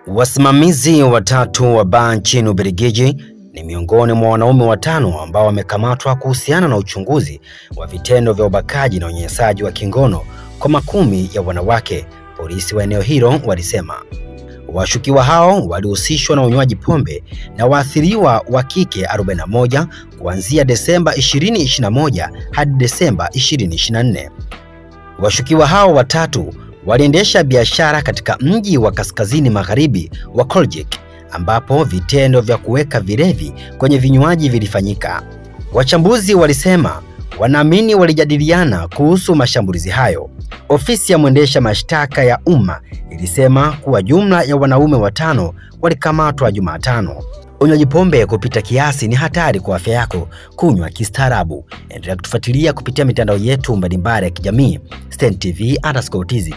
Wasimamizi watatu wa baa nchini Ubelgiji ni miongoni mwa wanaume watano ambao wamekamatwa kuhusiana na uchunguzi wa vitendo vya ubakaji na unyanyasaji wa kingono kwa makumi ya wanawake, polisi wa eneo hilo walisema. Washukiwa hao walihusishwa na unywaji pombe na waathiriwa wa kike 41 kuanzia Desemba 2021 hadi Desemba 2024. Washukiwa hao watatu waliendesha biashara katika mji wa kaskazini magharibi wa Koljik ambapo vitendo vya kuweka vilevi kwenye vinywaji vilifanyika. Wachambuzi walisema wanaamini walijadiliana kuhusu mashambulizi hayo. Ofisi ya mwendesha mashtaka ya umma ilisema kuwa jumla ya wanaume watano walikamatwa Jumatano. Unywaji pombe kupita kiasi ni hatari kwa afya yako. Kunywa kistaarabu. Endelea kutufuatilia kupitia mitandao yetu mbalimbali ya kijamii. Stein TV_TZ